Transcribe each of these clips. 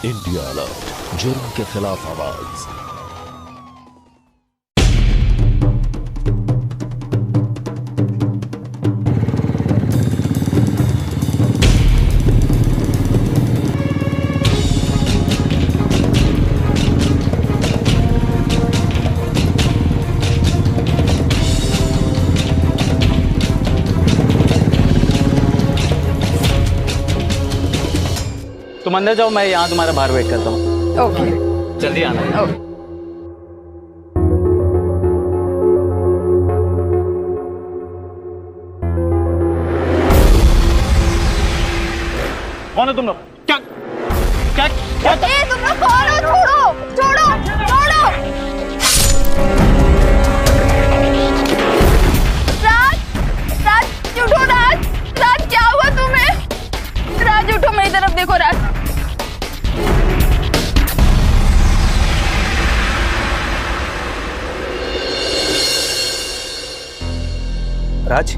India alert, जुर्म के खिलाफ आवाज। तुम अंदर जाओ, मैं यहाँ तुम्हारा बाहर वेट करता हूँ। ओके, जल्दी आना। कौन है तुम लोग? क्या क्या क्या तुम लोग कौन हो? छोड़ो छोड़ो छोड़ो। राज, राज उठो। राज, राज क्या हुआ तुम्हें? राज उठो, मेरी तरफ देखो। राज, राज,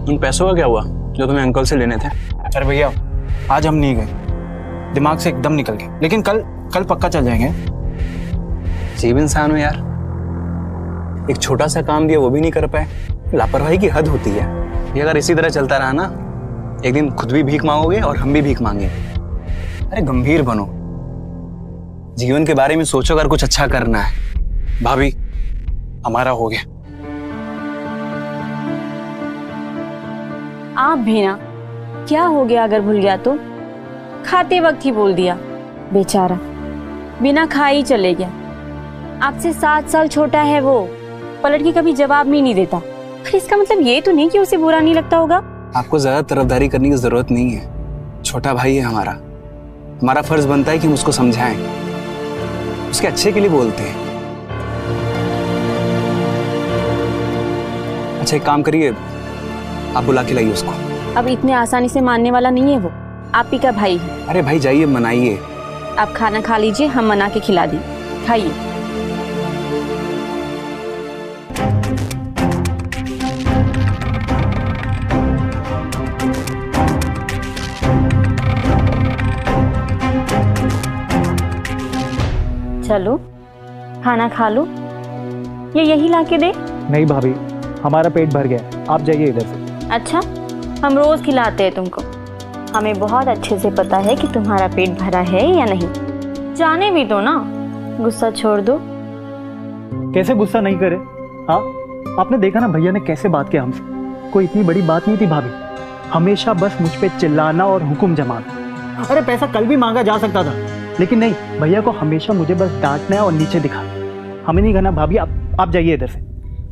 उन पैसों का क्या हुआ जो तुम्हें अंकल से लेने थे? अरे भैया, आज हम नहीं गए, दिमाग से एकदम निकल गए, लेकिन कल पक्का चल जाएंगे। अजीब इंसान हो यार, एक छोटा सा काम दिया वो भी नहीं कर पाए। लापरवाही की हद होती है। ये अगर इसी तरह चलता रहा ना, एक दिन खुद भी भीख मांगोगे और हम भी भीख मांगेंगे। अरे गंभीर बनो, जीवन के बारे में सोचो, अगर कुछ अच्छा करना है। भाभी, हमारा हो गया। आप भी ना, क्या हो गया अगर भूल गया तो? खाते वक्त ही बोल दिया, बेचारा बिना खाए ही चले गया। आपसे 7 साल छोटा है वो, पलट के कभी जवाब भी नहीं देता। पर इसका मतलब ये तो नहीं कि उसे बुरा नहीं लगता होगा। आपको ज्यादा तरफदारी करने की जरूरत नहीं है। छोटा भाई है हमारा, हमारा फर्ज बनता है कि हम उसको समझाएं, उसके अच्छे के लिए बोलते हैं। अच्छा एक काम करिए, आप बुला के लाइए उसको। अब इतने आसानी से मानने वाला नहीं है वो, आप ही का भाई है। अरे भाई जाइए, मनाइए। आप खाना खा लीजिए, हम मना के खिला दी, खाइए। चलो खाना खा लो, ये यही ला के दे। नहीं भाभी, हमारा पेट भर गया, आप जाइए इधर से। अच्छा, हम रोज खिलाते हैं तुमको, हमें बहुत अच्छे से पता है कि तुम्हारा पेट भरा है या नहीं। जाने भी दो ना, गुस्सा छोड़ दो। कैसे गुस्सा नहीं करे? हाँ, आपने देखा ना भैया ने कैसे बात किया हमसे। कोई इतनी बड़ी बात नहीं थी भाभी, हमेशा बस मुझ पे चिल्लाना और हुक्म जमाना। अरे पैसा कल भी मांगा जा सकता था, लेकिन नहीं, भैया को हमेशा मुझे बस डांटना है और नीचे दिखाना। हमें नहीं करना भाभी, आप जाइए इधर से।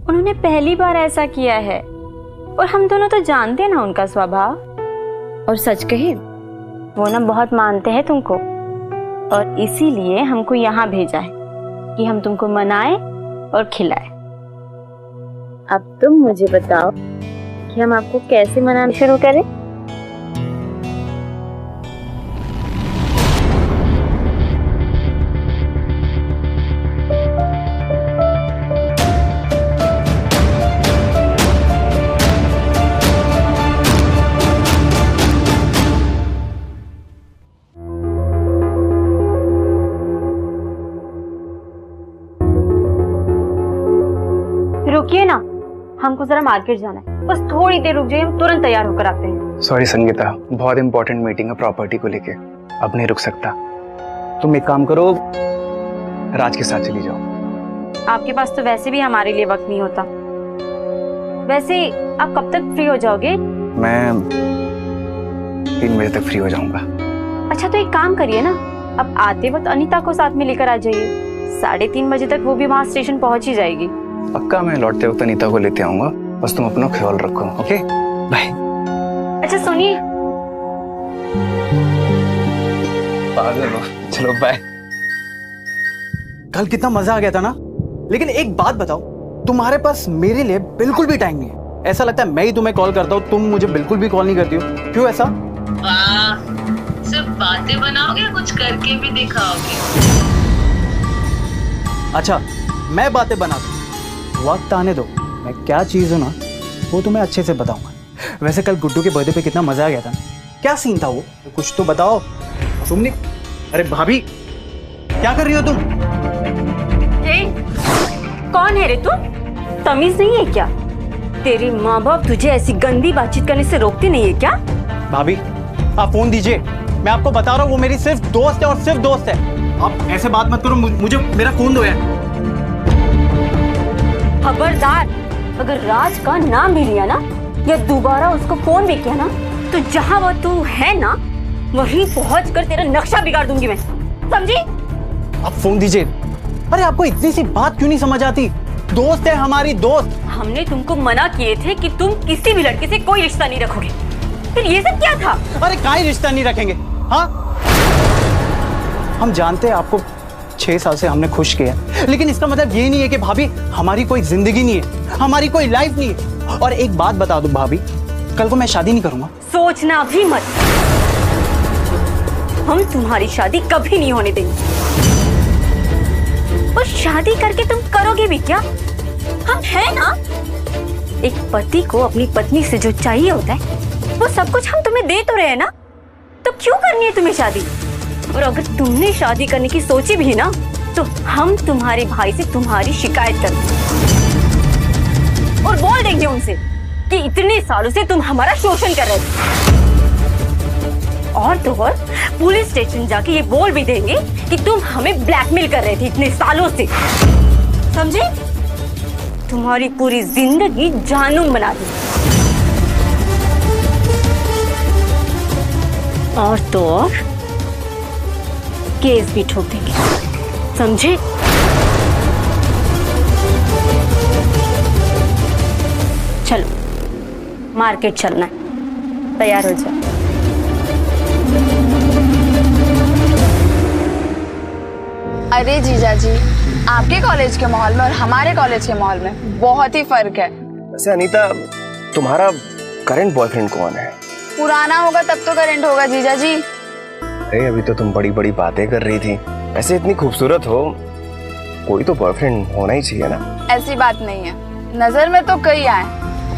उन्होंने पहली बार ऐसा किया है, और हम दोनों तो जानते हैं ना उनका स्वभाव। और सच कहे, वो ना बहुत मानते हैं तुमको, और इसीलिए हमको यहाँ भेजा है कि हम तुमको मनाए और खिलाए। अब तुम मुझे बताओ कि हम आपको कैसे मनाना शुरू करें? रुकिए ना, हमको जरा मार्केट जाना है, बस थोड़ी देर रुक जाइए, हम तुरंत तैयार होकर आते हैं। सॉरी संगीता, बहुत इंपॉर्टेंट मीटिंग है प्रॉपर्टी को लेके, अब नहीं रुक सकता। तुम एक काम करो, राज के साथ चली जाओ। आपके पास तो वैसे भी हमारे लिए वक्त नहीं होता। वैसे आप कब तक फ्री हो जाओगे? मैं 3 बजे तक फ्री हो जाऊंगा। अच्छा तो एक काम करिए ना, अब आते वक्त अनीता को साथ में लेकर आ जाइए। 3:30 बजे तक वो भी वहाँ स्टेशन पहुँच ही जाएगी। पक्का, मैं लौटते वक्त अनीता को लेते आऊंगा, बस तुम अपना ख्याल रखो। Okay bye. अच्छा सुनिए, चलो बाय। कल कितना मजा आ गया था ना, लेकिन एक बात बताओ, तुम्हारे पास मेरे लिए बिल्कुल भी टाइम नहीं है। ऐसा लगता है मैं ही तुम्हें कॉल करता हूँ, तुम मुझे बिल्कुल भी कॉल नहीं करती हो। क्यों ऐसा? सिर्फ बातें बनाओगे, कुछ करके भी दिखाओगे? अच्छा, मैं बातें बना दूं, वक्त आने दो, मैं क्या चीज हूँ ना वो तुम्हें अच्छे से बताऊंगा। वैसे कल गुड्डू के बर्थडे पे कितना मजा आ गया था, क्या सीन था वो, कुछ तो बताओ। तुमने अरे भाभी, क्या कर रही हो तुम? कौन है रे तू? तमीज नहीं है क्या? तेरे माँ बाप तुझे ऐसी गंदी बातचीत करने से रोकते नहीं है क्या? भाभी, आप फोन दीजिए। मैं आपको बता रहा हूँ वो मेरी सिर्फ दोस्त है और सिर्फ दोस्त है। आप ऐसे बात मत करो, मुझे मेरा फोन दो यार। खबरदार, अगर राज का नाम भी लिया ना या दोबारा उसको फोन भी किया ना तो जहाँ वो तू है ना वहीं पहुँच कर तेरा नक्शा बिगाड़ दूंगी मैं, समझी? आप फोन दीजिए। अरे आपको इतनी सी बात क्यों नहीं समझ आती? दोस्त है हमारी, दोस्त। हमने तुमको मना किए थे कि तुम किसी भी लड़के से कोई रिश्ता नहीं रखोगे, फिर ये सब क्या था? अरे काहे रिश्ता नहीं रखेंगे? हाँ, हम जानते हैं आपको 6 साल से हमने खुश किया, लेकिन इसका मतलब ये नहीं है कि भाभी हमारी कोई जिंदगी नहीं है, हमारी कोई लाइफ नहीं है। और एक बात बता दूं भाभी, कल को मैं शादी नहीं करूंगा। सोचना भी मत, हम तुम्हारी शादी कभी नहीं होने देंगे। और शादी करके तुम करोगे भी क्या? हम हैं ना। एक पति को अपनी पत्नी से जो चाहिए होता है वो सब कुछ हम तुम्हें दे तो रहे हैं ना, तो क्यों करनी है तुम्हें शादी? और अगर तुमने शादी करने की सोची भी ना तो हम तुम्हारे भाई से तुम्हारी शिकायत करेंगे और बोल देंगे उनसे कि इतने सालों से तुम हमारा शोषण कर रहे थे। और तो और पुलिस स्टेशन जाके ये बोल भी देंगे कि तुम हमें ब्लैकमेल कर रहे थे इतने सालों से, समझे? तुम्हारी पूरी जिंदगी जानूम बना दी। और तो और केस भी ठोक देंगे, समझे? चलो मार्केट चलना है, तैयार हो जाओ। अरे जीजा जी, आपके कॉलेज के माहौल में और हमारे कॉलेज के माहौल में बहुत ही फर्क है। वैसे अनीता, तुम्हारा करंट बॉयफ्रेंड कौन है? पुराना होगा तब तो करंट होगा जीजा जी। अरे अभी तो तुम बड़ी बड़ी बातें कर रही थी। वैसे इतनी खूबसूरत हो, कोई तो बॉयफ्रेंड होना ही चाहिए ना। ऐसी बात नहीं है, नजर में तो कई आए,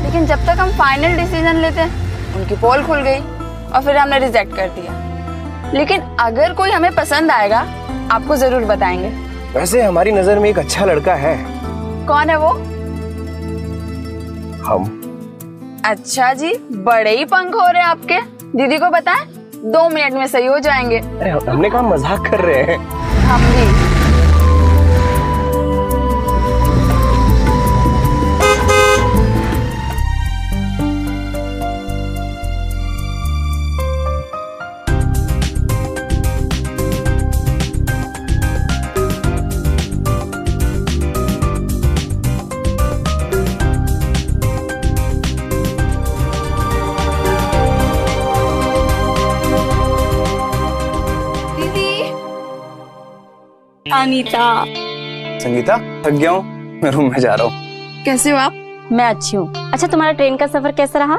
लेकिन जब तक हम फाइनल डिसीजन लेते हैं उनकी पोल खुल गई और फिर हमने रिजेक्ट कर दिया। लेकिन अगर कोई हमें पसंद आएगा आपको जरूर बताएंगे। वैसे हमारी नजर में एक अच्छा लड़का है। कौन है वो? हम। अच्छा जी, बड़े ही पंख हो रहे हैं आपके। दीदी को बताएं, 2 मिनट में सही हो जाएंगे। अरे हमने कहा मजाक कर रहे हैं। हम भी। अनीता। संगीता, थक गया हूँ, मैं रूम में जा रहा हूँ। कैसे हो आप? मैं अच्छी हूँ। अच्छा, तुम्हारा ट्रेन का सफर कैसा रहा?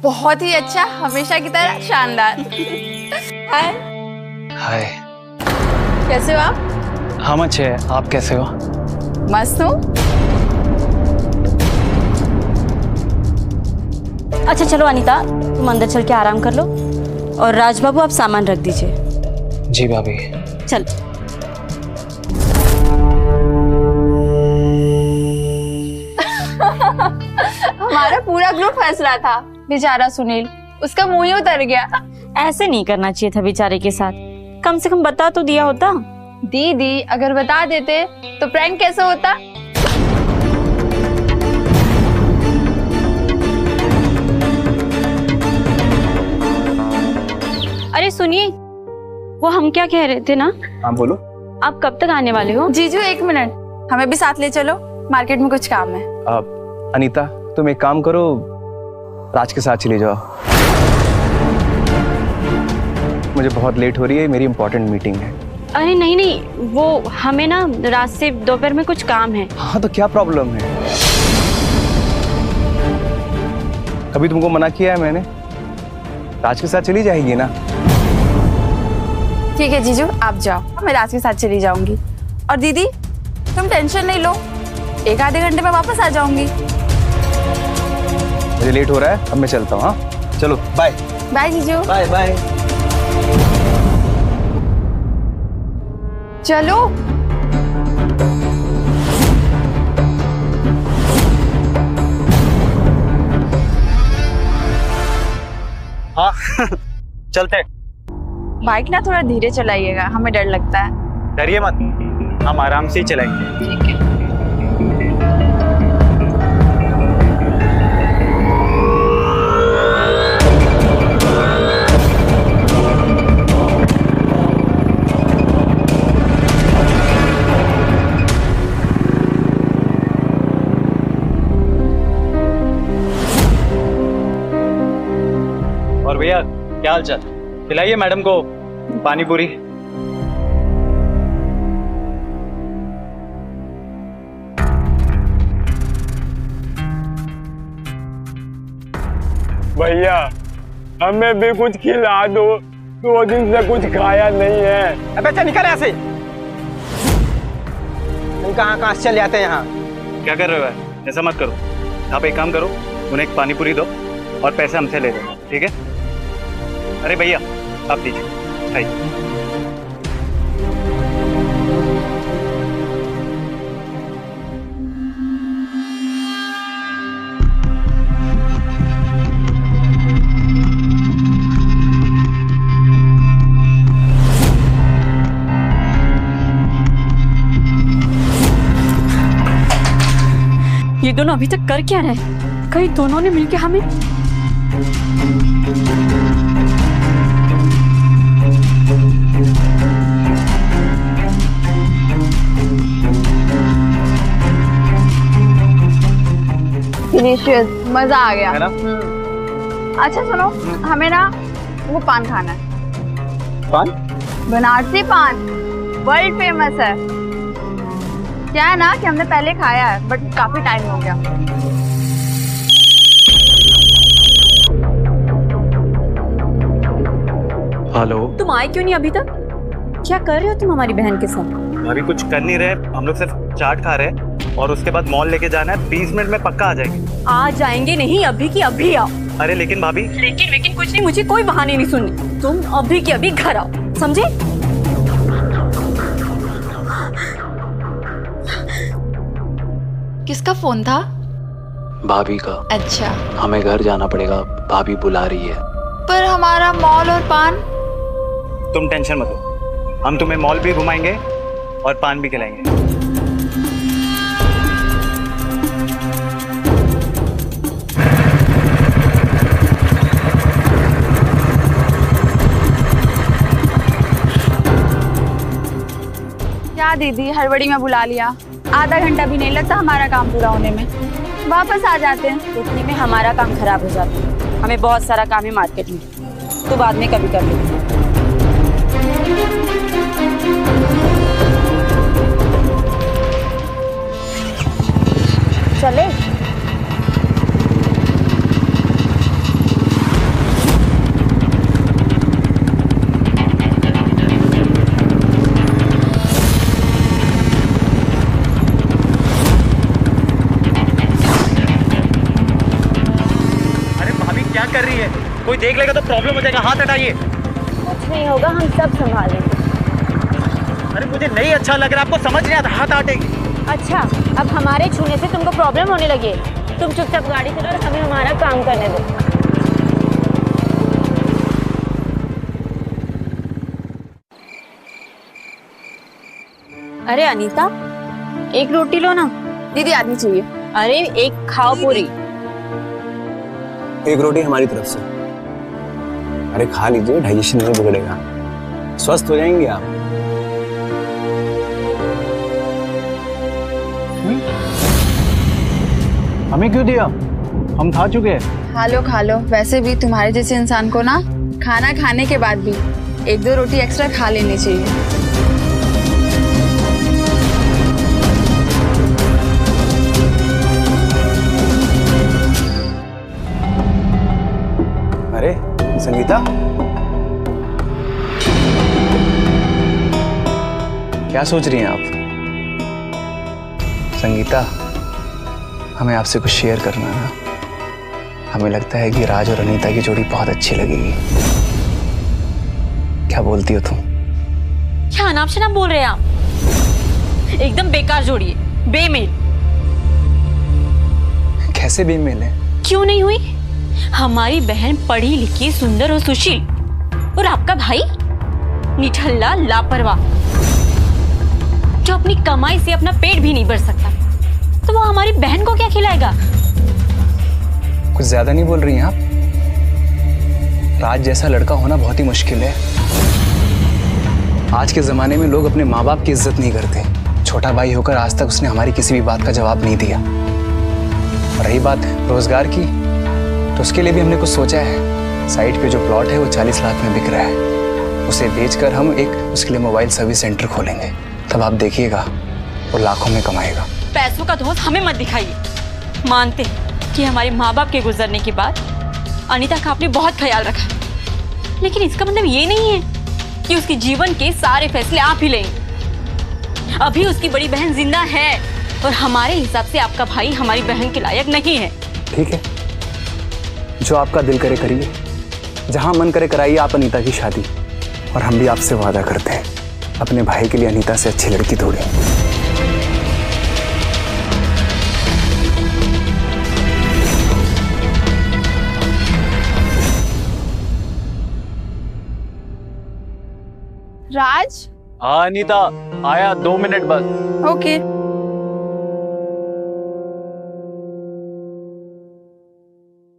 बहुत ही अच्छा, हमेशा की तरह शानदार। हाय। हाय। कैसे हो आप? हम अच्छे हैं, आप कैसे हो? मस्त हूँ। अच्छा चलो अनीता, तुम अंदर चल के आराम कर लो और राज बाबू आप सामान रख दीजिए। जी भाभी। चल। हमारा पूरा ग्रुप हंस रहा था, बेचारा सुनील, उसका मुंह ही उतर गया। ऐसे नहीं करना चाहिए था बेचारे के साथ, कम से कम बता तो दिया होता। दीदी अगर बता देते तो प्रैंक कैसे होता? अरे सुनिए, वो हम क्या कह रहे थे ना? हाँ बोलो। आप कब तक आने वाले हो? जीजू 1 मिनट, हमें भी साथ ले चलो, मार्केट में कुछ काम है। अनीता, तुम एक काम करो, राज के साथ चली जाओ। मुझे बहुत लेट हो रही है, मेरी इंपॉर्टेंट मीटिंग है। अरे नहीं नहीं, वो हमें ना रात से दोपहर में कुछ काम है। हाँ तो क्या प्रॉब्लम है? कभी तुमको मना किया है मैंने? राज के साथ चली जाएगी ना? ठीक है जीजू, आप जाओ, मैं राज के साथ चली जाऊंगी। और दीदी तुम टेंशन नहीं लो, 1-आधे घंटे में वापस आ जाऊंगी। मुझे लेट हो रहा है, अब मैं चलता हूँ। हाँ चलो, बाय। बाय जीजू। Bye bye. चलो। हाँ चलते। बाइक ना थोड़ा धीरे चलाइएगा, हमें डर लगता है। डरिए मत, हम आराम से ही चलाएंगे। ठीक है। और भैया क्या हाल चाल? खिलाइए मैडम को पानी पूरी। भैया हमें भी कुछ खिला दो, 2 दिन से कुछ खाया नहीं है। अबे चल निकल यहाँ से। तुम कहाँ से चले जाते हैं यहाँ? क्या कर रहे हो यार? ऐसा मत करो। आप एक काम करो, उन्हें एक पानी पूरी दो और पैसे हमसे ले लो, ठीक है? अरे भैया आप दीजिए, खाइए। ये दोनों अभी तक कर क्या रहे? कहीं दोनों ने मिलकर हमें डिलीशियस, मजा आ गया है ना? अच्छा सुनो, हमें ना वो पान खाना है। पान? बनारसी पान, वर्ल्ड फेमस है। क्या है ना कि हमने पहले खाया है बट काफी टाइम हो गया। हेलो, तुम आए क्यों नहीं अभी तक? क्या कर रहे हो तुम हमारी बहन के साथ? अभी कुछ कर नहीं रहे, हम लोग सिर्फ चाट खा रहे हैं और उसके बाद मॉल लेके जाना है। 20 मिनट में पक्का आ जाएंगे। आ जाएंगे नहीं, अभी की अभी आओ। अरे लेकिन भाभी। लेकिन कुछ नहीं, मुझे कोई बहाने नहीं सुननी। तुम अभी की अभी घर आओ, समझे? किसका फोन था? भाभी का। अच्छा, हमें घर जाना पड़ेगा, भाभी बुला रही है। पर हमारा मॉल और पान? तुम टेंशन मत लो, हम तुम्हें मॉल भी घुमाएंगे और पान भी खिलाएंगे। क्या दीदी, हड़बड़ी में बुला लिया? आधा घंटा भी नहीं लगता हमारा काम पूरा होने में। वापस आ जाते हैं। उतने में हमारा काम खराब हो जाता है। हमें बहुत सारा काम है मार्केट में, तो बाद में कभी कर लेंगे। चले? क्या कर रही है? कोई देख लेगा तो प्रॉब्लम हो जाएगा। हाथ हटाइए। कुछ नहीं होगा, हम सब संभालेंगे। अरे मुझे नहीं अच्छा लग रहा, आपको समझ नहीं आता। हाथ हटाइए। अच्छा, अब हमारे छूने से तुमको प्रॉब्लम होने लगी है? तुम चुपचाप गाड़ी चलो और हमें हमारा काम करने दो। अरे अनीता, एक रोटी लो ना। दीदी आधी चाहिए। अरे एक खाओ पूरी। एक रोटी हमारी तरफ से। अरे खा लीजिए, डाइजेशन नहीं बिगड़ेगा, स्वस्थ हो जाएंगे आप। हमें क्यों दिया? हम खा चुके हैं। खा लो। वैसे भी तुम्हारे जैसे इंसान को ना खाना खाने के बाद भी 1-2 रोटी एक्स्ट्रा खा लेनी चाहिए। अरे संगीता, क्या सोच रही हैं आप? संगीता, हमें आपसे कुछ शेयर करना है। हमें लगता है कि राज और अनीता की जोड़ी बहुत अच्छी लगेगी। क्या बोलती हो तुम? क्या अनाप शनाप बोल रहे हैं आप? एकदम बेकार जोड़ी है, बेमेल। कैसे बेमेल है? क्यों नहीं हुई? हमारी बहन पढ़ी लिखी, सुंदर और सुशील, और आपका भाई निठल्ला, लापरवाह, जो अपनी कमाई से अपना पेट भी नहीं भर सकता। तो वो हमारी बहन को क्या खिलाएगा? कुछ ज्यादा नहीं बोल रही हैं आप? राज जैसा लड़का होना बहुत ही मुश्किल है। आज के जमाने में लोग अपने माँ बाप की इज्जत नहीं करते। छोटा भाई होकर आज तक उसने हमारी किसी भी बात का जवाब नहीं दिया। और रही बात रोजगार की, तो उसके लिए भी हमने कुछ सोचा है। साइट पे जो प्लॉट है वो 40 लाख में बिक रहा है। उसे बेचकर हम एक उसके लिए मोबाइल सर्विस सेंटर खोलेंगे। तब आप देखिएगा वो लाखों में कमाएगा। पैसों का दोस्त हमें मत दिखाइए। मानते हैं कि हमारे माँ बाप के गुजरने के बाद अनीता का आपने बहुत ख्याल रखा, लेकिन इसका मतलब ये नहीं है कि उसके जीवन के सारे फैसले आप ही लेंगे। अभी उसकी बड़ी बहन जिंदा है और हमारे हिसाब से आपका भाई हमारी बहन के लायक नहीं है। ठीक है, जो आपका दिल करे करिए, जहां मन करे कराइए आप अनीता की शादी। और हम भी आपसे वादा करते हैं, अपने भाई के लिए अनीता से अच्छी लड़की ढूंढेंगे। राज। हाँ अनीता, आया 2 मिनट बस। ओके।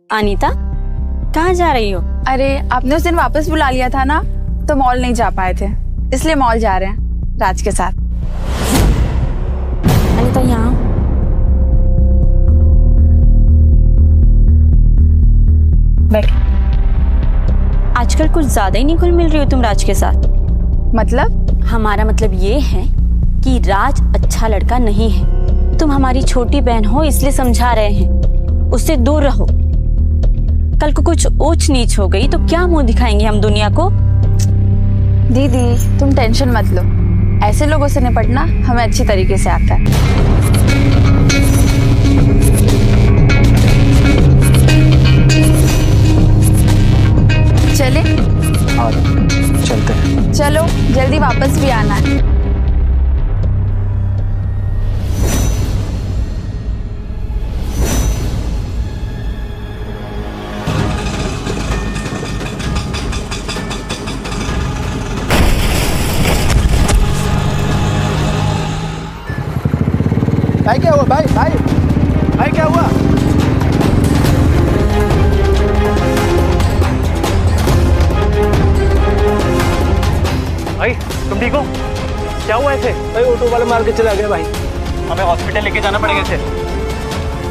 अनीता, कहाँ जा रही हो? अरे आपने उस दिन वापस बुला लिया था ना, तो मॉल नहीं जा पाए थे, इसलिए मॉल जा रहे हैं राज के साथ। अनीता यहाँ बैठ। आजकल कुछ ज्यादा ही नहीं घुल मिल रही हो तुम राज के साथ। मतलब? हमारा मतलब ये है कि राज अच्छा लड़का नहीं है। तुम हमारी छोटी बहन हो इसलिए समझा रहे हैं, उससे दूर रहो। कल को कुछ ऊंच नीच हो गई तो क्या मुंह दिखाएंगे हम दुनिया को? दीदी तुम टेंशन मत लो, ऐसे लोगों से निपटना हमें अच्छी तरीके से आता है। चले? हाँ चलते हैं। चलो जल्दी वापस भी आना है। भाई क्या हुआ? भाई क्या हुआ? भाई तुम ठीक हो? क्या हुआ ऐसे? भाई ऑटो वाला मार के चला गया भाई। हमें हॉस्पिटल लेके जाना पड़ेगा इसे।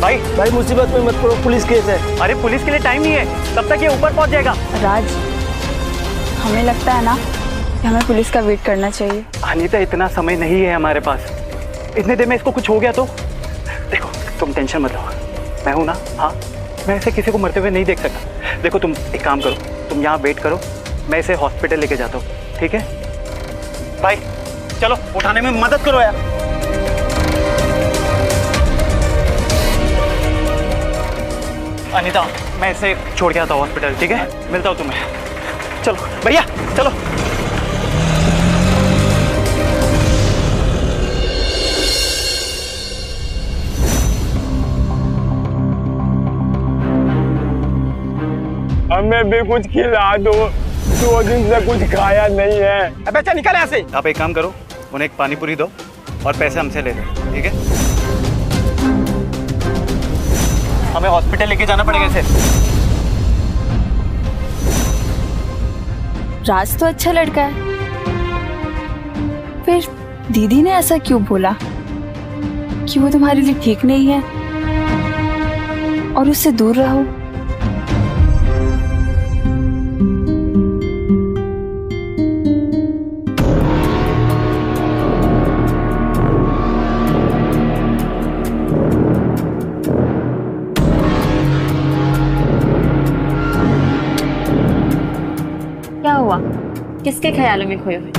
भाई मुसीबत में मत पड़ो, पुलिस केस है। अरे पुलिस के लिए टाइम नहीं है, तब तक ये ऊपर पहुंच जाएगा। राज हमें लगता है ना कि हमें पुलिस का वेट करना चाहिए। अनीता इतना समय नहीं है हमारे पास। इतने देर में इसको कुछ हो गया तो? देखो तुम टेंशन मत लो, मैं हूं ना। हाँ मैं ऐसे किसी को मरते हुए नहीं देख सकता। देखो तुम एक काम करो, तुम यहाँ वेट करो, मैं इसे हॉस्पिटल लेके जाता हूँ, ठीक है? भाई चलो उठाने में मदद करो यार। अनीता मैं इसे छोड़ के आता हूँ हॉस्पिटल, ठीक है? मिलता हूँ तुम्हें। चलो भैया चलो। हमें भी कुछ खिला दो, 2 दिन से कुछ खाया नहीं है। अबे अच्छा निकल यहाँ से। आप एक काम करो, उन्हें एक पानी पूरी दो और पैसे हमसे ले लो, ठीक है? हमें हॉस्पिटल लेके जाना पड़ेगा इसे। राज तो अच्छा लड़का है, फिर दीदी ने ऐसा क्यों बोला कि वो तुम्हारे लिए ठीक नहीं है और उससे दूर रहो? क्या हुआ? किसके ख्यालों में खोए हुए?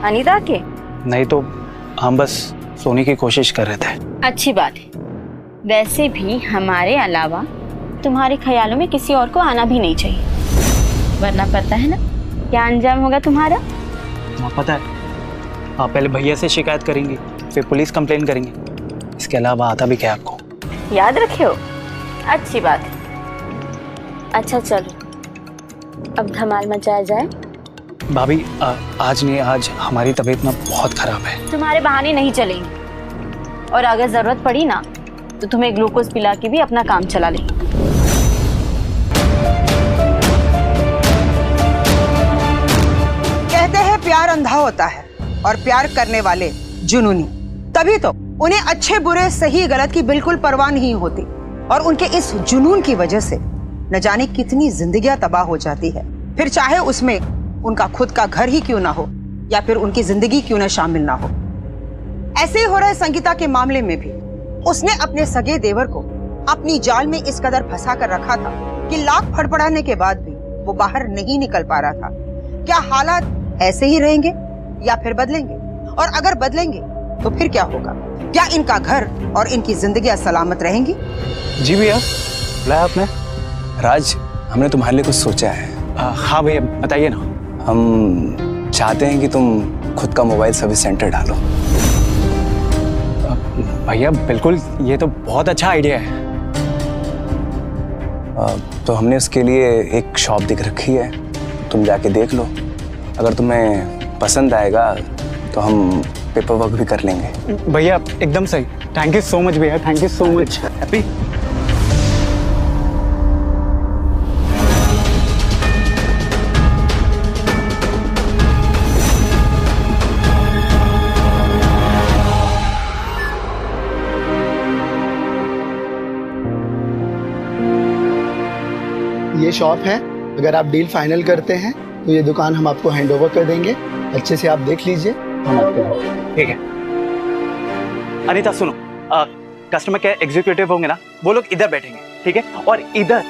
अनीता के? नहीं तो हम बस सोने की कोशिश कर रहे थे। अच्छी बात है। वैसे भी हमारे अलावा तुम्हारे ख्यालों में किसी और को आना भी नहीं चाहिए, वरना पता है ना क्या अंजाम होगा तुम्हारा। पता है, आप पहले भैया से शिकायत करेंगी, फिर पुलिस कंप्लेन करेंगे। इसके अलावा आता भी क्या आपको? याद रखे हो, अच्छी बात है। अच्छा चलो, अब धमाल मचाया जाए। भाभी आज नहीं, आज हमारी तबीयत ना बहुत खराब है। तुम्हारे बहाने नहीं चलेंगे, और अगर जरूरत पड़ी ना तो तुम्हें ग्लूकोज पिला के भी अपना काम चला ले। कहते हैं प्यार अंधा होता है और प्यार करने वाले जुनूनी, तभी तो उन्हें अच्छे बुरे सही गलत की बिल्कुल परवाह नहीं होती, और उनके इस जुनून की वजह से न जाने कितनी जिंदगियां तबाह हो जाती है, फिर चाहे उसमें उनका खुद का घर ही क्यों ना हो या फिर उनकी जिंदगी क्यों ना शामिल ना हो। ऐसे ही हो रहा है संगीता के मामले में भी। उसने अपने सगे देवर को अपनी जाल में इस कदर फंसा कर रखा था कि लाख फड़फड़ाने के बाद भी वो बाहर नहीं निकल पा रहा था। क्या हालात ऐसे ही रहेंगे या फिर बदलेंगे? और अगर बदलेंगे तो फिर क्या होगा? क्या इनका घर और इनकी जिंदगियां सलामत रहेंगी? जी भैया, बुलाया आपने? राज, हमने तुम्हारे लिए कुछ सोचा है। हाँ भैया बताइए ना। हम चाहते हैं कि तुम खुद का मोबाइल सर्विस सेंटर डालो। भैया बिल्कुल, ये तो बहुत अच्छा आइडिया है। तो हमने उसके लिए एक शॉप दिख रखी है, तुम जाके देख लो। अगर तुम्हें पसंद आएगा तो हम पेपर वर्क भी कर लेंगे। भैया एकदम सही, थैंक यू सो मच भैया, thank you so much. Happy. ये शॉप है, अगर आप डील फाइनल करते हैं तो ये दुकान हम आपको हैंड ओवर कर देंगे। अच्छे से आप देख लीजिए, हम आपको। ठीक है। अनीता सुनो, कस्टमर केयर एग्जीक्यूटिव होंगे ना, वो लोग इधर बैठेंगे, ठीक है? और इधर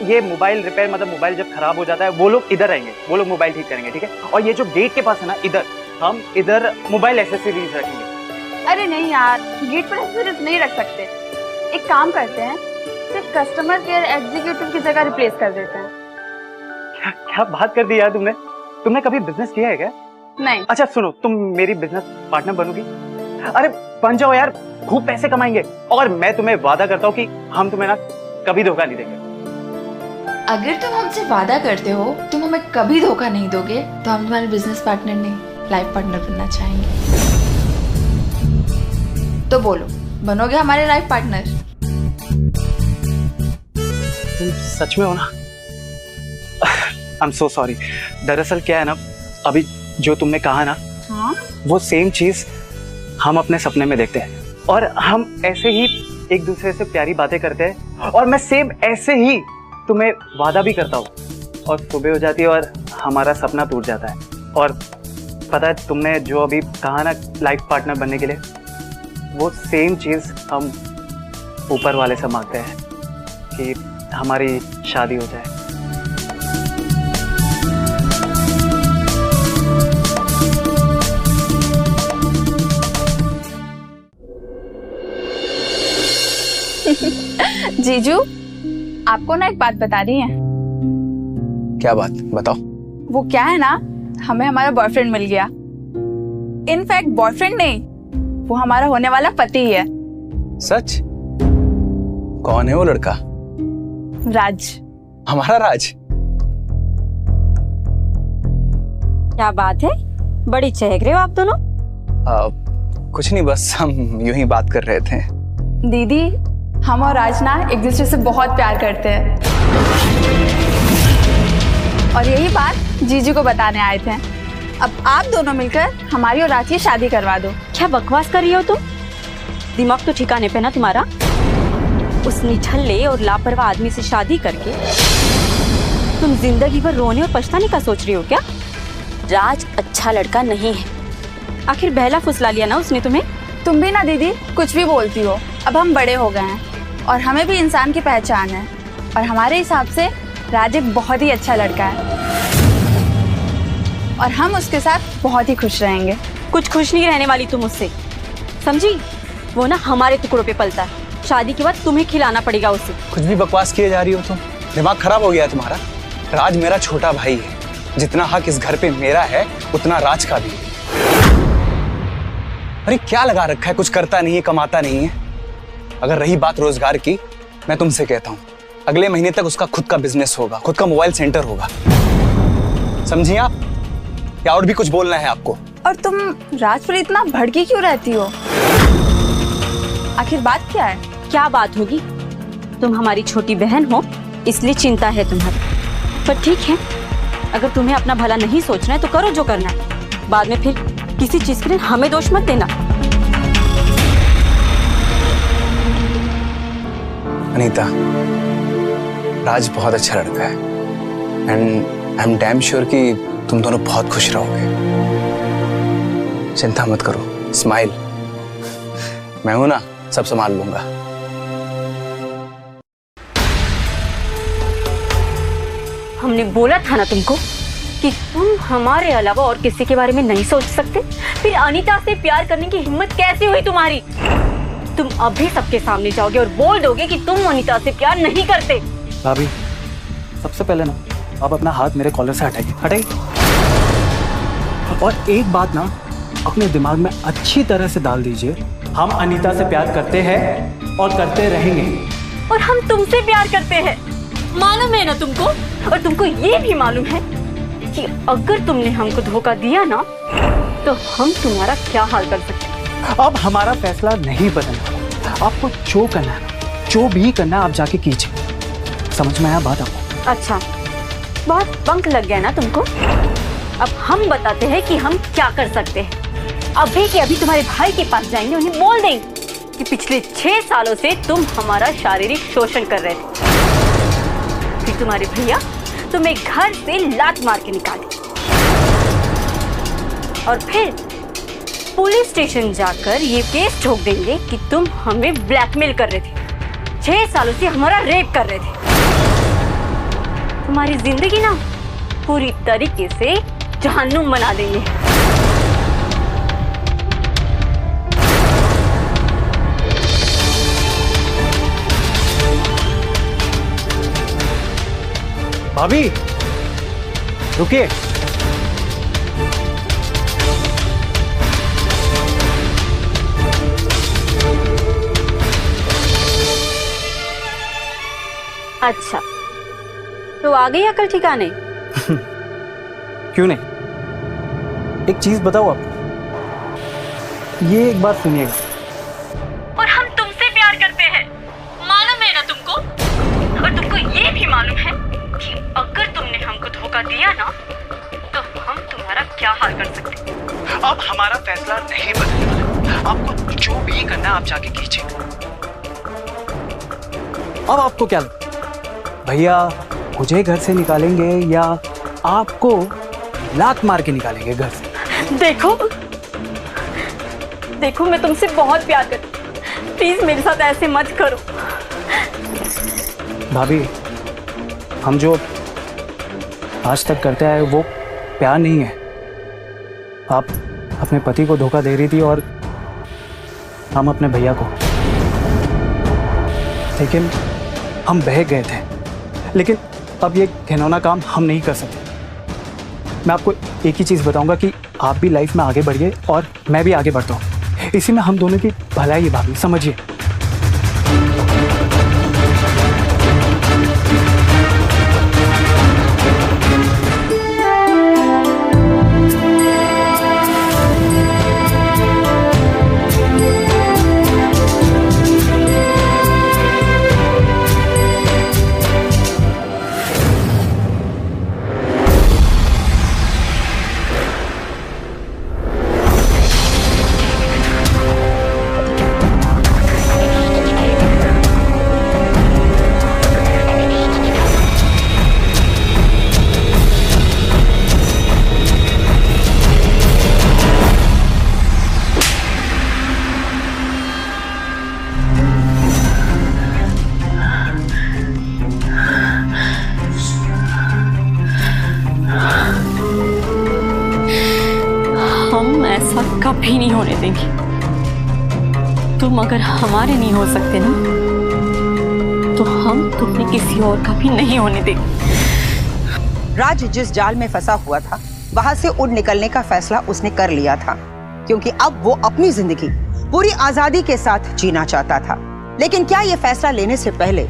ये मोबाइल रिपेयर, मतलब मोबाइल जब खराब हो जाता है वो लोग इधर आएंगे, वो लोग मोबाइल ठीक करेंगे, ठीक है? और ये जो गेट के पास है ना, इधर हम इधर मोबाइल एक्सेसरीज रखेंगे। अरे नहीं यार, गेट पर एक्सेसरीज नहीं रख सकते। एक काम करते हैं, सिर्फ कस्टमर केयर एग्जीक्यूटिव की जगह रिप्लेस कर देते हैं। क्या बात कर दी यार तुमने? तुमने कभी बिजनेस किया है क्या? नहीं। अच्छा सुनो, तुम मेरी बिजनेस पार्टनर बनोगी? अरे बन जाओ यार, खूब पैसे कमाएंगे, और मैं तुम्हें वादा करता हूँ कि हम तुम्हें ना कभी धोखा नहीं देंगे। अगर तुम हमसे वादा करते हो तुम हमें कभी धोखा नहीं दोगे, तो हम तुम्हारे बिजनेस पार्टनर नहीं, लाइफ पार्टनर बनना चाहेंगे। तो बोलो, बनोगे हमारे लाइफ पार्टनर? तुम सच में हो ना? I am so sorry. दरअसल क्या है ना, अभी जो तुमने कहा ना, हाँ? वो सेम चीज हम अपने सपने में देखते हैं, और हम ऐसे ही एक दूसरे से प्यारी बातें करते हैं, और मैं सेम ऐसे ही तुम्हें वादा भी करता हूँ, और सुबह हो जाती है और हमारा सपना टूट जाता है। और पता है तुमने जो अभी कहा ना लाइफ पार्टनर बनने के लिए, वो सेम चीज हम ऊपर वाले से मांगते हैं कि हमारी शादी हो जाए। जीजू, आपको ना एक बात बता रही है। क्या बात? बताओ। वो क्या है ना, हमें हमारा बॉयफ्रेंड मिल गया। इनफैक्ट बॉयफ्रेंड नहीं, वो हमारा होने वाला पति है। सच? कौन है वो लड़का? राज। हमारा राज? क्या बात है, बड़ी चहक रहे हो आप दोनों। कुछ नहीं, बस हम यूं ही बात कर रहे थे। दीदी, हम और राज ना एक दूसरे से बहुत प्यार करते हैं, और यही बात जीजू को बताने आए थे। अब आप दोनों मिलकर हमारी और राज की शादी करवा दो। क्या बकवास कर रही हो तुम? दिमाग तो ठिकाने पे ना तुम्हारा? उस निठल्ले और लापरवाह आदमी से शादी करके तुम जिंदगी भर रोने और पछताने का सोच रही हो क्या? राज अच्छा लड़का नहीं है, आखिर बहला फुसला लिया ना उसने तुम्हें। तुम भी ना दीदी कुछ भी बोलती हो। अब हम बड़े हो गए हैं और हमें भी इंसान की पहचान है, और हमारे हिसाब से राज एक बहुत ही अच्छा लड़का है, और हम उसके साथ बहुत ही खुश रहेंगे। कुछ खुश नहीं रहने वाली तुम उससे, समझी? वो ना हमारे टुकड़ों पे पलता है, शादी के बाद तुम्हें खिलाना पड़ेगा उसे। कुछ भी बकवास किए जा रही हो तुम, दिमाग खराब हो गया है तुम्हारा। राज मेरा छोटा भाई है, जितना हक इस घर पे मेरा है उतना राज का भी है। अरे क्या लगा रखा है, कुछ करता नहीं है, कमाता नहीं है। अगर रही बात रोजगार की, मैं तुमसे कहता हूँ अगले महीने तक उसका खुद का बिजनेस होगा, खुद का मोबाइल सेंटर होगा। समझिए आप, या और भी कुछ बोलना है आपको? और तुम राज पर इतना भड़की क्यों रहती हो? आखिर बात क्या है? क्या बात होगी? तुम हमारी छोटी बहन हो इसलिए चिंता है तुम्हारी। पर ठीक है, अगर तुम्हें अपना भला नहीं सोचना है तो करो जो करना है। बाद में फिर किसी चीज के लिए हमें दोष मत देना। अनीता, राज बहुत अच्छा लड़का है and I am damn sure कि तुम दोनों बहुत खुश रहोगे। चिंता मत करो, स्माइल, मैं हूं ना, सब संभाल लूंगा। हमने बोला था ना तुमको कि तुम हमारे अलावा और किसी के बारे में नहीं सोच सकते। फिर अनीता से प्यार करने की हिम्मत कैसे हुई तुम्हारी? तुम अभी सबके सामने जाओगे और बोल दोगे कि तुम अनीता से प्यार नहीं करते। भाभी, सबसे पहले ना आप अपना हाथ मेरे कॉलर से हटाइए। और एक बात ना अपने दिमाग में अच्छी तरह से डाल दीजिए, हम अनीता से प्यार करते हैं और करते रहेंगे। और हम तुमसे प्यार करते हैं, मालूम है ना तुमको। और तुमको ये भी मालूम है कि अगर तुमने हमको धोखा दिया ना तो हम तुम्हारा क्या हाल कर सकते हैं। अब हमारा फैसला नहीं बदलना, आपको जो करना है, जो भी करना है आप जाके कीजिए। समझ में आया बात आपको? अच्छा, बहुत बंक लग गया ना तुमको। अब हम बताते हैं कि हम क्या कर सकते हैं। अभी के अभी तुम्हारे भाई के पास जाएंगे, उन्हें बोल देंगे कि पिछले 6 सालों से तुम हमारा शारीरिक शोषण कर रहे थे। फिर तुम्हारे भैया तुम्हें घर से लात मार के निकाले और फिर पुलिस स्टेशन जाकर ये केस ठोक देंगे कि तुम हमें ब्लैकमेल कर रहे थे, 6 सालों से हमारा रेप कर रहे थे। तुम्हारी जिंदगी ना पूरी तरीके से जहन्नुम बना देंगे। भाभी रुकिए। अच्छा, तो आ गई अकल ठिकाने? क्यों नहीं, एक चीज बताओ आप, ये एक बात सुनिएगा। और हम तुमसे प्यार करते हैं, मालूम है ना तुमको। और तुमको ये भी मालूम है कि अगर तुमने हमको धोखा दिया ना तो हम तुम्हारा क्या हाल कर सकते हैं। अब हमारा फैसला नहीं बदलना, आपको जो भी करना है आप जाके कीजिए। अब आपको क्या लगता है, भैया मुझे घर से निकालेंगे या आपको लात मार के निकालेंगे घर से? देखो देखो, मैं तुमसे बहुत प्यार करती हूँ, प्लीज मेरे साथ ऐसे मत करो। भाभी, हम जो आज तक करते आए वो प्यार नहीं है। आप अपने पति को धोखा दे रही थी और हम अपने भैया को, लेकिन हम बह गए थे। लेकिन अब ये घिनौना काम हम नहीं कर सकते। मैं आपको एक ही चीज़ बताऊंगा कि आप भी लाइफ में आगे बढ़िए और मैं भी आगे बढ़ता हूँ। इसी में हम दोनों की भलाई है भाभी, समझिए। कभी नहीं होने देंगे। तुम अगर हमारे नहीं हो सकते ना तो हम तुम्हें किसी और का भी नहीं होने देंगे। राज जिस जाल में फंसा हुआ था वहां से उड़ निकलने का फैसला उसने कर लिया था। क्योंकि अब वो अपनी जिंदगी पूरी आजादी के साथ जीना चाहता था। लेकिन क्या ये फैसला लेने से पहले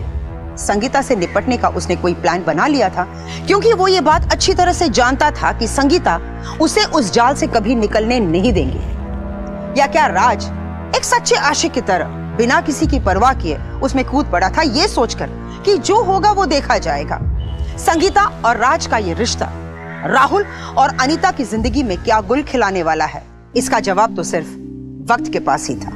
संगीता से निपटने का उसने कोई प्लान बना लिया था? क्योंकि वो ये बात अच्छी तरह से जानता था कि संगीता उसे उस जाल से कभी निकलने नहीं देंगी। या क्या राज एक सच्चे आशिक की तरह बिना किसी की परवाह किए उसमें कूद पड़ा था, ये सोचकर कि जो होगा वो देखा जाएगा। संगीता और राज का ये रिश्ता राहुल और अनीता की जिंदगी में क्या गुल खिलाने वाला है, इसका जवाब तो सिर्फ वक्त के पास ही था।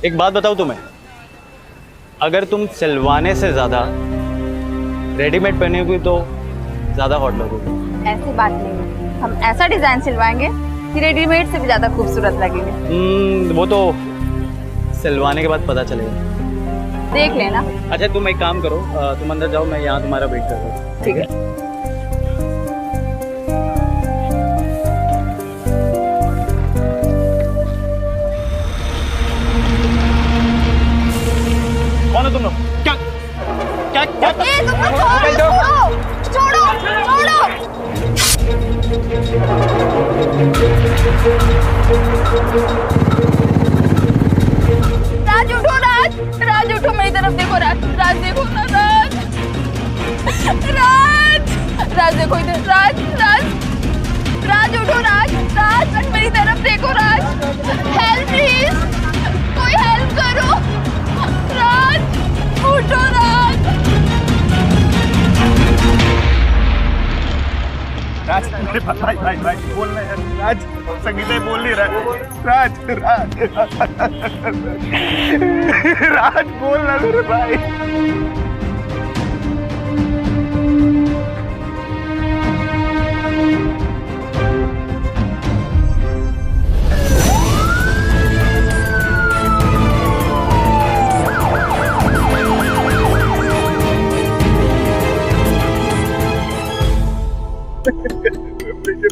एक बात बताऊं तुम्हें, अगर तुम सिलवाने से ज्यादा रेडीमेड पहनोगी तो ज्यादा हॉट लगोगी। ऐसी बात नहीं, हम ऐसा डिजाइन सिलवाएंगे कि रेडीमेड से भी ज्यादा खूबसूरत लगेंगे। वो तो सिलवाने के बाद पता चलेगा, देख लेना। अच्छा तुम एक काम करो, तुम अंदर जाओ, मैं यहाँ तुम्हारा वेट कर रहा हूँ। ठीक है। कौन हो तुम लोग? क्या क्या क्या छोड़ो छोड़ो छोड़ो। राज उठो, राज उठो, मेरी तरफ देखो। राज देखो ना, राज देखो इधर। राज उठो, राज मेरी तरफ देखो। राज हेल्प प्लीज, कोई हेल्प करो। राज उठो, राज भाई बोल रहे हैं। राज संगीता बोल नहीं रहा। राज बोल रहा मेरे भाई।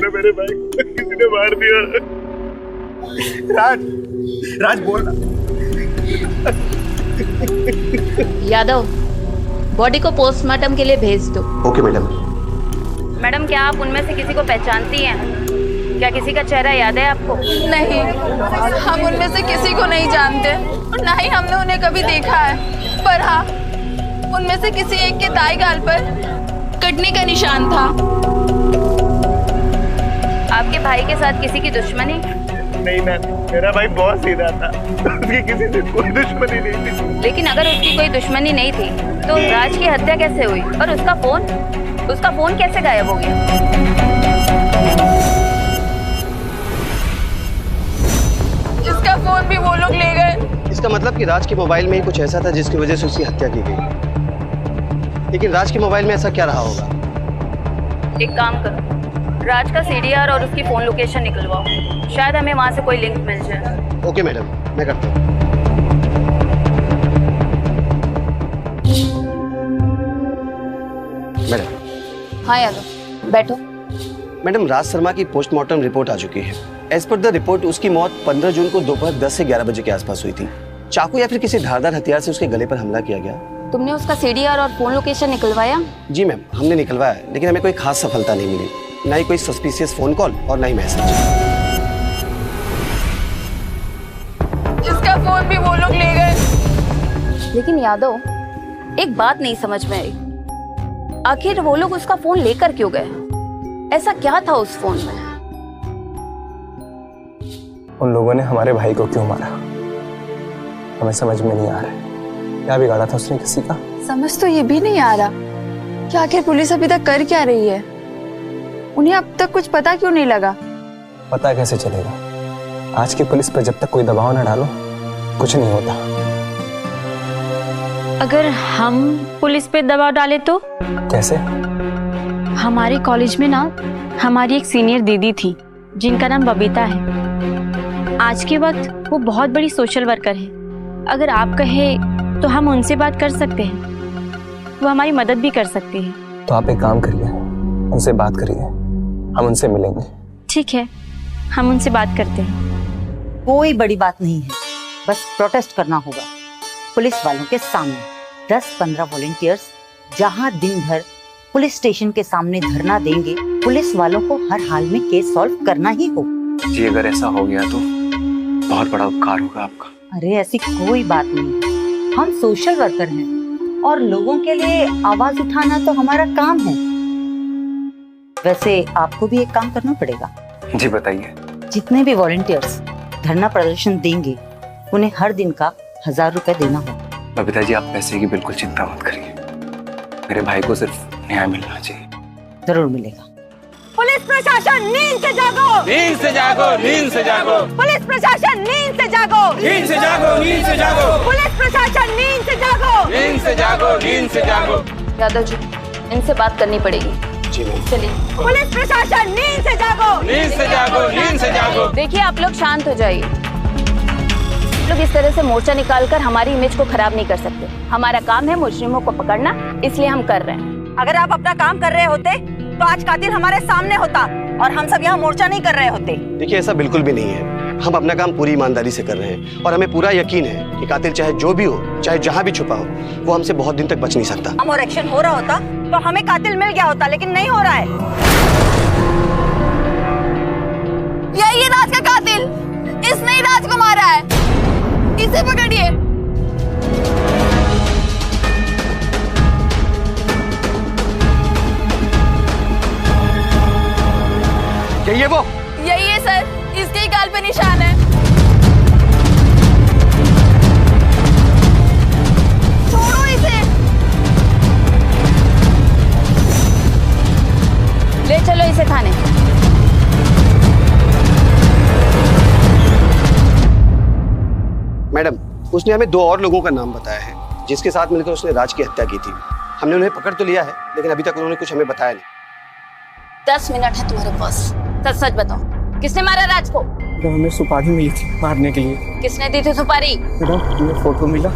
मेरे भाई किसी ने मार दिया। राज बोल रहा। यादव, बॉडी को पोस्टमार्टम के लिए भेज दो। Okay madam. मैडम, क्या आप उनमें से किसी को पहचानती हैं? क्या किसी का चेहरा याद है आपको? नहीं, हम उनमें से किसी को नहीं जानते और ना ही हमने उन्हें कभी देखा है। पर हाँ, उनमें से किसी एक के दाएं गाल पर कटने का निशान था। आपके भाई के साथ किसी की दुश्मनी? नहीं मैम, मेरा भाई बहुत सीधा था, उसकी किसी से कोई दुश्मनी नहीं थी। लेकिन अगर उसकी कोई दुश्मनी नहीं थी तो राज की हत्या कैसे हुई? और उसका फोन कैसे गायब हो गया? इसका फोन भी वो लोग ले गए। इसका मतलब कि राज के मोबाइल में ही कुछ ऐसा था जिसकी वजह से उसकी हत्या की गई। लेकिन राज के मोबाइल में ऐसा क्या रहा होगा? एक काम करो, राज का सीडीआर और उसकी फोन लोकेशन निकलवाओ, शायद हमें वहां से कोई लिंक मिल जाए। ओके मैडम, मैं करता हूँ। मैडम। हाँ यादव, बैठो। मैडम, राज शर्मा की पोस्टमार्टम रिपोर्ट आ चुकी है। एज पर द रिपोर्ट उसकी मौत 15 जून को दोपहर 10 से 11 बजे के आसपास हुई थी। चाकू या फिर किसी धारदार हथियार से उसके गले पर हमला किया गया। तुमने उसका सीडीआर और फोन लोकेशन निकलवाया? जी मैम, हमने निकलवाया, लेकिन हमें कोई खास सफलता नहीं मिली। ना ही कोई सस्पिशियस फोन कॉल और ना ही मैसेज। इसका फोन भी वो लोग ले गए। लेकिन यादव, एक बात नहीं समझ में आई, आखिर वो लोग उसका फोन लेकर क्यों गए? ऐसा क्या था उस फोन में? उन लोगों ने हमारे भाई को क्यों मारा, हमें समझ में नहीं आ रहा है। क्या बिगाड़ा था उसने किसी का? समझ तो ये भी नहीं आ रहा कि आखिर पुलिस अभी तक कर क्या रही है। उन्हें अब तक कुछ पता क्यों नहीं लगा? पता कैसे चलेगा? आज की पुलिस पर जब तक कोई दबाव न डालो कुछ नहीं होता। अगर हम पुलिस पे दबाव डाले तो? कैसे? हमारे कॉलेज में ना हमारी एक सीनियर दीदी थी जिनका नाम बबीता है। आज के वक्त वो बहुत बड़ी सोशल वर्कर है। अगर आप कहे तो हम उनसे बात कर सकते हैं, वो हमारी मदद भी कर सकती है। तो आप एक काम करिए, उनसे बात करिए, हम उनसे मिलेंगे। ठीक है, हम उनसे बात करते हैं। कोई बड़ी बात नहीं है, बस प्रोटेस्ट करना होगा पुलिस वालों के सामने। 10-15 वॉलंटियर्स जहां दिन भर पुलिस स्टेशन के सामने धरना देंगे, पुलिस वालों को हर हाल में केस सॉल्व करना ही हो। जी अगर ऐसा हो गया तो बहुत बड़ा उपकार होगा आपका। अरे ऐसी कोई बात नहीं, हम सोशल वर्कर हैं और लोगों के लिए आवाज उठाना तो हमारा काम है। वैसे आपको भी एक काम करना पड़ेगा। जी बताइए। जितने भी वॉलंटियर्स धरना प्रदर्शन देंगे उन्हें हर दिन का 1000 रुपए देना होगा। बबीता जी आप पैसे की बिल्कुल चिंता मत करिए, मेरे भाई को सिर्फ न्याय मिलना चाहिए। जरूर मिलेगा। पुलिस प्रशासन नींद से जागो, नींद से जागो, नींद से जागो। पुलिस प्रशासन नींद से जागो, नींद से जागो, नींद से जागो। पुलिस प्रशासन नींद से जागो, नींद से जागो, नींद से जागो। यादव जी, इनसे बात करनी पड़ेगी। जी चलिए। पुलिस प्रशासन नींद से जागो, नींद से जागो, नींद से जागो। देखिए आप लोग शांत हो जाइए। लोग इस तरह से मोर्चा निकालकर हमारी इमेज को खराब नहीं कर सकते। हमारा काम है मुजरिमों को पकड़ना, इसलिए हम कर रहे हैं। अगर आप अपना काम कर रहे होते तो आज कातिल हमारे सामने होता और हम सब यहाँ मोर्चा नहीं कर रहे होते। देखिए ऐसा बिल्कुल भी नहीं है, हम अपना काम पूरी ईमानदारी से कर रहे हैं और हमें पूरा यकीन है कि कातिल चाहे जो भी हो, चाहे जहाँ भी छुपा हो, वो हमसे बहुत दिन तक बच नहीं सकता। हम और एक्शन हो रहा होता तो हमें कातिल मिल गया होता, लेकिन नहीं हो रहा है। यही राज का कातिल, इसने ही राज को मारा है, इसे पकड़िए। यही है वो? यही है सर, इसके ही गाल पे निशान है। छोड़ो इसे। ले चलो इसे थाने। मैडम, उसने हमें 2 और लोगों का नाम बताया है जिसके साथ मिलकर उसने राज की हत्या की थी। हमने उन्हें पकड़ तो लिया है, लेकिन अभी तक उन्होंने कुछ हमें बताया नहीं। 10 मिनट है तुम्हारे पास, सच सच बताओ, किसने मारा राज को? तो हमें सुपारी मिली थी मारने के लिए। किसने दी थी सुपारी? मैडम हमें फोटो मिला,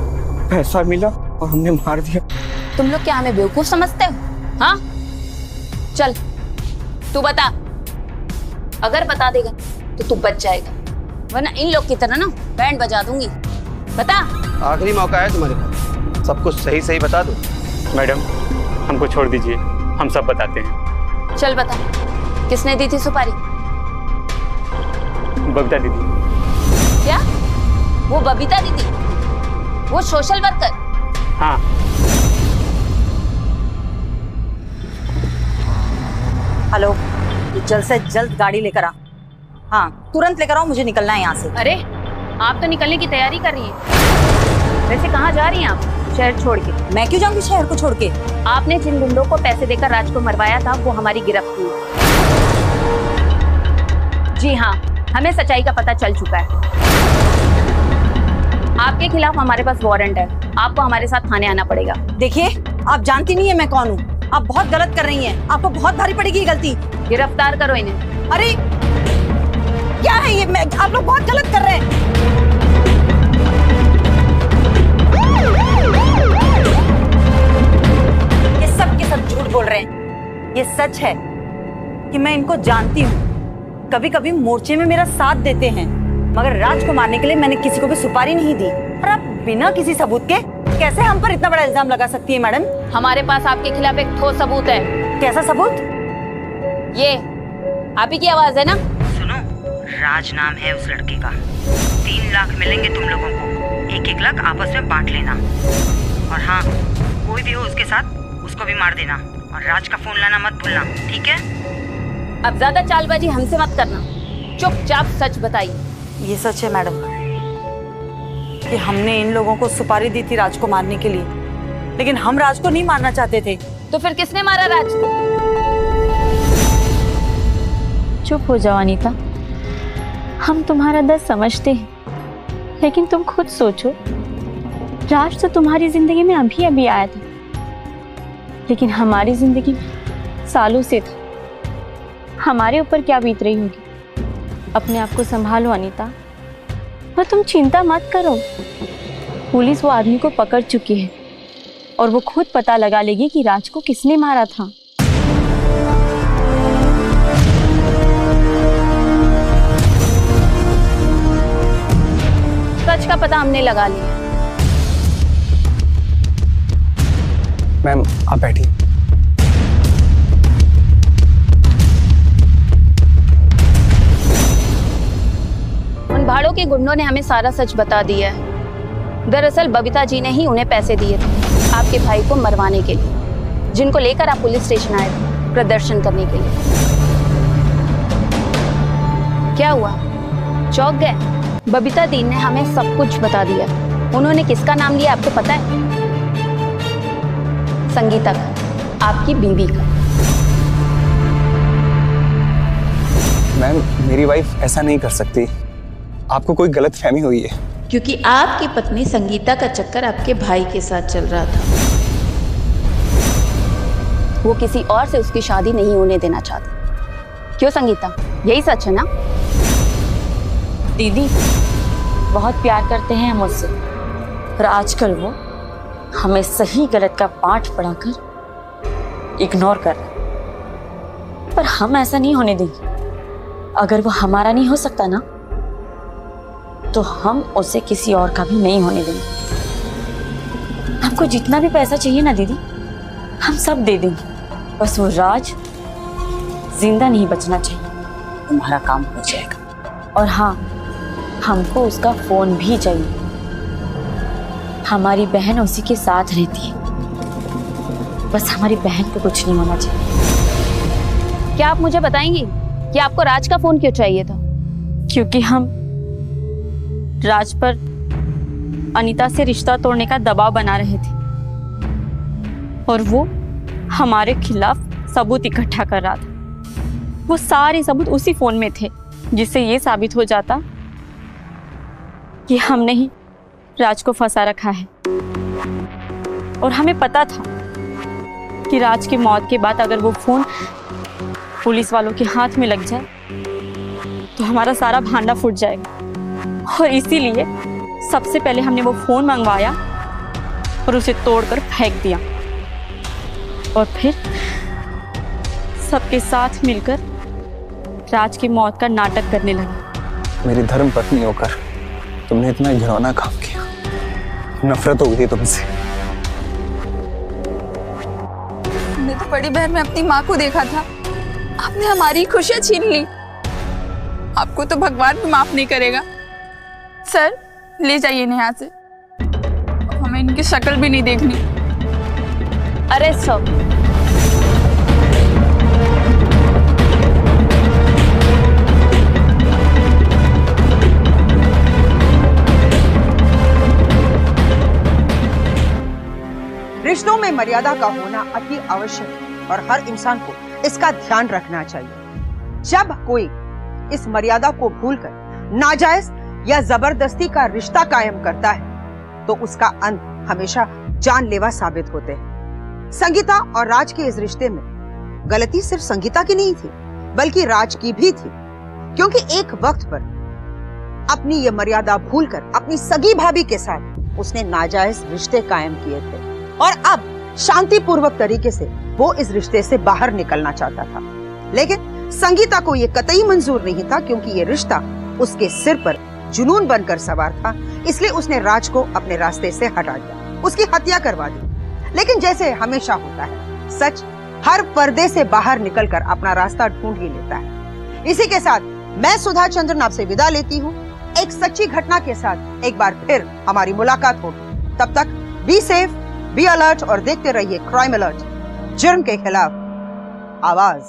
पैसा मिला और हमने मार दिया। तुम लोग क्या हमें बेवकूफ समझते हो? हाँ चल तू बता, अगर बता देगा तो तू बच जाएगा, वरना इन लोग की तरह ना बैंड बजा दूंगी। बता। आखिरी मौका है तुम्हारे पास, सब कुछ सही सही बता दो। मैडम हमको छोड़ दीजिए, हम सब बताते हैं। चल बता, किसने दी थी सुपारी? बबीता दीदी। क्या? वो बबीता दीदी? वो सोशल वर्कर? हाँ। हेलो, जल्द से जल्द गाड़ी लेकर आ। हाँ तुरंत लेकर आओ, मुझे निकलना है यहाँ से। अरे आप तो निकलने की तैयारी कर रही हैं। वैसे कहाँ जा रही हैं आप शहर छोड़ के? मैं क्यों जाऊंगी शहर को छोड़ के? आपने जिन गुंडों को पैसे देकर राज को मरवाया था वो हमारी गिरफ्त हुई। जी हाँ, हमें सच्चाई का पता चल चुका है। आपके खिलाफ हमारे पास वारंट है, आपको हमारे साथ थाने आना पड़ेगा। देखिए आप जानती नहीं है मैं कौन हूँ, आप बहुत गलत कर रही हैं, आपको बहुत भारी पड़ेगी ये गलती। गिरफ्तार करो इन्हें। अरे क्या है ये, आप लोग बहुत गलत कर रहे हैं। ये सब के सब झूठ बोल रहे हैं। ये सच है कि मैं इनको जानती हूँ, कभी कभी मोर्चे में मेरा साथ देते हैं, मगर राज को मारने के लिए मैंने किसी को भी सुपारी नहीं दी। और आप बिना किसी सबूत के कैसे हम पर इतना बड़ा इल्जाम लगा सकती है मैडम? हमारे पास आपके खिलाफ एक ठोस सबूत है। कैसा सबूत? ये आप ही की आवाज है ना? सुनो, राज नाम है उस लड़के का। 3 लाख मिलेंगे तुम लोगों को, 1-1 लाख आपस में बांट लेना। और हाँ, कोई भी हो उसके साथ उसको भी मार देना, और राज का फोन लाना मत भूलना, ठीक है? अब ज्यादा चालबाजी हमसे मत करना, चुपचाप सच बताइए। ये सच है मैडम कि हमने इन लोगों को सुपारी दी थी राज को मारने के लिए, लेकिन हम राज को नहीं मारना चाहते थे। तो फिर किसने मारा राज को? चुप हो जाओ अनीता, हम तुम्हारा दर्द समझते हैं, लेकिन तुम खुद सोचो, राज तो तुम्हारी जिंदगी में अभी अभी आया था, लेकिन हमारी जिंदगी में सालों से था। हमारे ऊपर क्या बीत रही होगी। अपने आप को संभालो अनीता, और तुम चिंता मत करो, पुलिस वो आदमी को पकड़ चुकी है और वो खुद पता लगा लेगी कि राज को किसने मारा था। सच का पता हमने लगा लिया। मैम आप बैठिए। उन भाड़ों के गुंडों ने हमें सारा सच बता दिया है। दरअसल बबीता जी ने ही उन्हें पैसे दिए थे आपके भाई को मरवाने के लिए, जिनको लेकर आप पुलिस स्टेशन आए थे प्रदर्शन करने के लिए। क्या हुआ, चौंक गए? बबीता दी ने हमें सब कुछ बता दिया। उन्होंने किसका नाम लिया आपको पता है? संगीता का, आपकी बीवी का। मैम मेरी वाइफ ऐसा नहीं कर सकती, आपको कोई गलत फहमी हुई है। क्योंकि आपकी पत्नी संगीता का चक्कर आपके भाई के साथ चल रहा था। वो किसी और से उसकी शादी नहीं होने देना चाहती। क्यों संगीता, यही सच है ना? दीदी बहुत प्यार करते हैं हम उससे, और आजकल वो हमें सही गलत का पाठ पढ़ाकर इग्नोर कर रहे हैं। पर हम ऐसा नहीं होने देंगे। अगर वो हमारा नहीं हो सकता ना, तो हम उसे किसी और का भी नहीं होने देंगे। हमको जितना भी पैसा चाहिए ना दीदी, हम सब दे देंगे। बस वो राज जिंदा नहीं बचना चाहिए। तुम्हारा काम हो जाएगा। और हाँ, हमको उसका फोन भी चाहिए। हमारी बहन उसी के साथ रहती है। बस हमारी बहन को कुछ नहीं होना चाहिए। क्या आप मुझे बताएंगी कि आपको राज का फोन क्यों चाहिए था? क्योंकि हम राज पर अनीता से रिश्ता तोड़ने का दबाव बना रहे थे, और वो हमारे खिलाफ सबूत इकट्ठा कर रहा था। वो सारे सबूत उसी फोन में थे, जिससे ये साबित हो जाता कि हमने ही राज को फंसा रखा है। और हमें पता था कि राज की मौत के बाद अगर वो फोन पुलिस वालों के हाथ में लग जाए तो हमारा सारा भांडा फूट जाएगा। और इसीलिए सबसे पहले हमने वो फोन मंगवाया और उसे तोड़कर फेंक दिया, और फिर सबके साथ मिलकर राज की मौत का नाटक करने लगे। मेरी धर्म पत्नी होकर तुमने इतना घिनौना काम किया। नफरत हो गई तुमसे। हमने तो बड़ी बहन में अपनी माँ को देखा था, आपने हमारी खुशियां छीन ली। आपको तो भगवान भी माफ नहीं करेगा। सर ले जाइए इन्हें यहाँ से, हमें इनकी शक्ल भी नहीं देखनी। अरे सब रिश्तों में मर्यादा का होना अति आवश्यक है और हर इंसान को इसका ध्यान रखना चाहिए। जब कोई इस मर्यादा को भूलकर नाजायज या जबरदस्ती का रिश्ता कायम करता है तो उसका अंत हमेशा जानलेवा साबित होते हैं। संगीता और राज के इस रिश्ते में गलती सिर्फ संगीता की नहीं थी, बल्कि राज की भी थी, क्योंकि एक वक्त पर अपनी ये मर्यादा भूलकर अपनी सगी भाभी के साथ उसने नाजायज रिश्ते कायम किए थे, और अब शांतिपूर्वक तरीके से वो इस रिश्ते से बाहर निकलना चाहता था। लेकिन संगीता को ये कतई मंजूर नहीं था, क्योंकि ये रिश्ता उसके सिर पर जुनून बनकर सवार था। इसलिए उसने राज को अपने रास्ते से हटा दिया, उसकी हत्या करवा दी। लेकिन जैसे हमेशा होता है, सच हर पर्दे से बाहर निकलकर अपना रास्ता ढूंढ ही लेता है। इसी के साथ मैं सुधा चंद्रन आपसे विदा लेती हूँ। एक सच्ची घटना के साथ एक बार फिर हमारी मुलाकात होगी। तब तक बी सेफ, बी अलर्ट और देखते रहिए क्राइम अलर्ट, जुर्म के खिलाफ आवाज।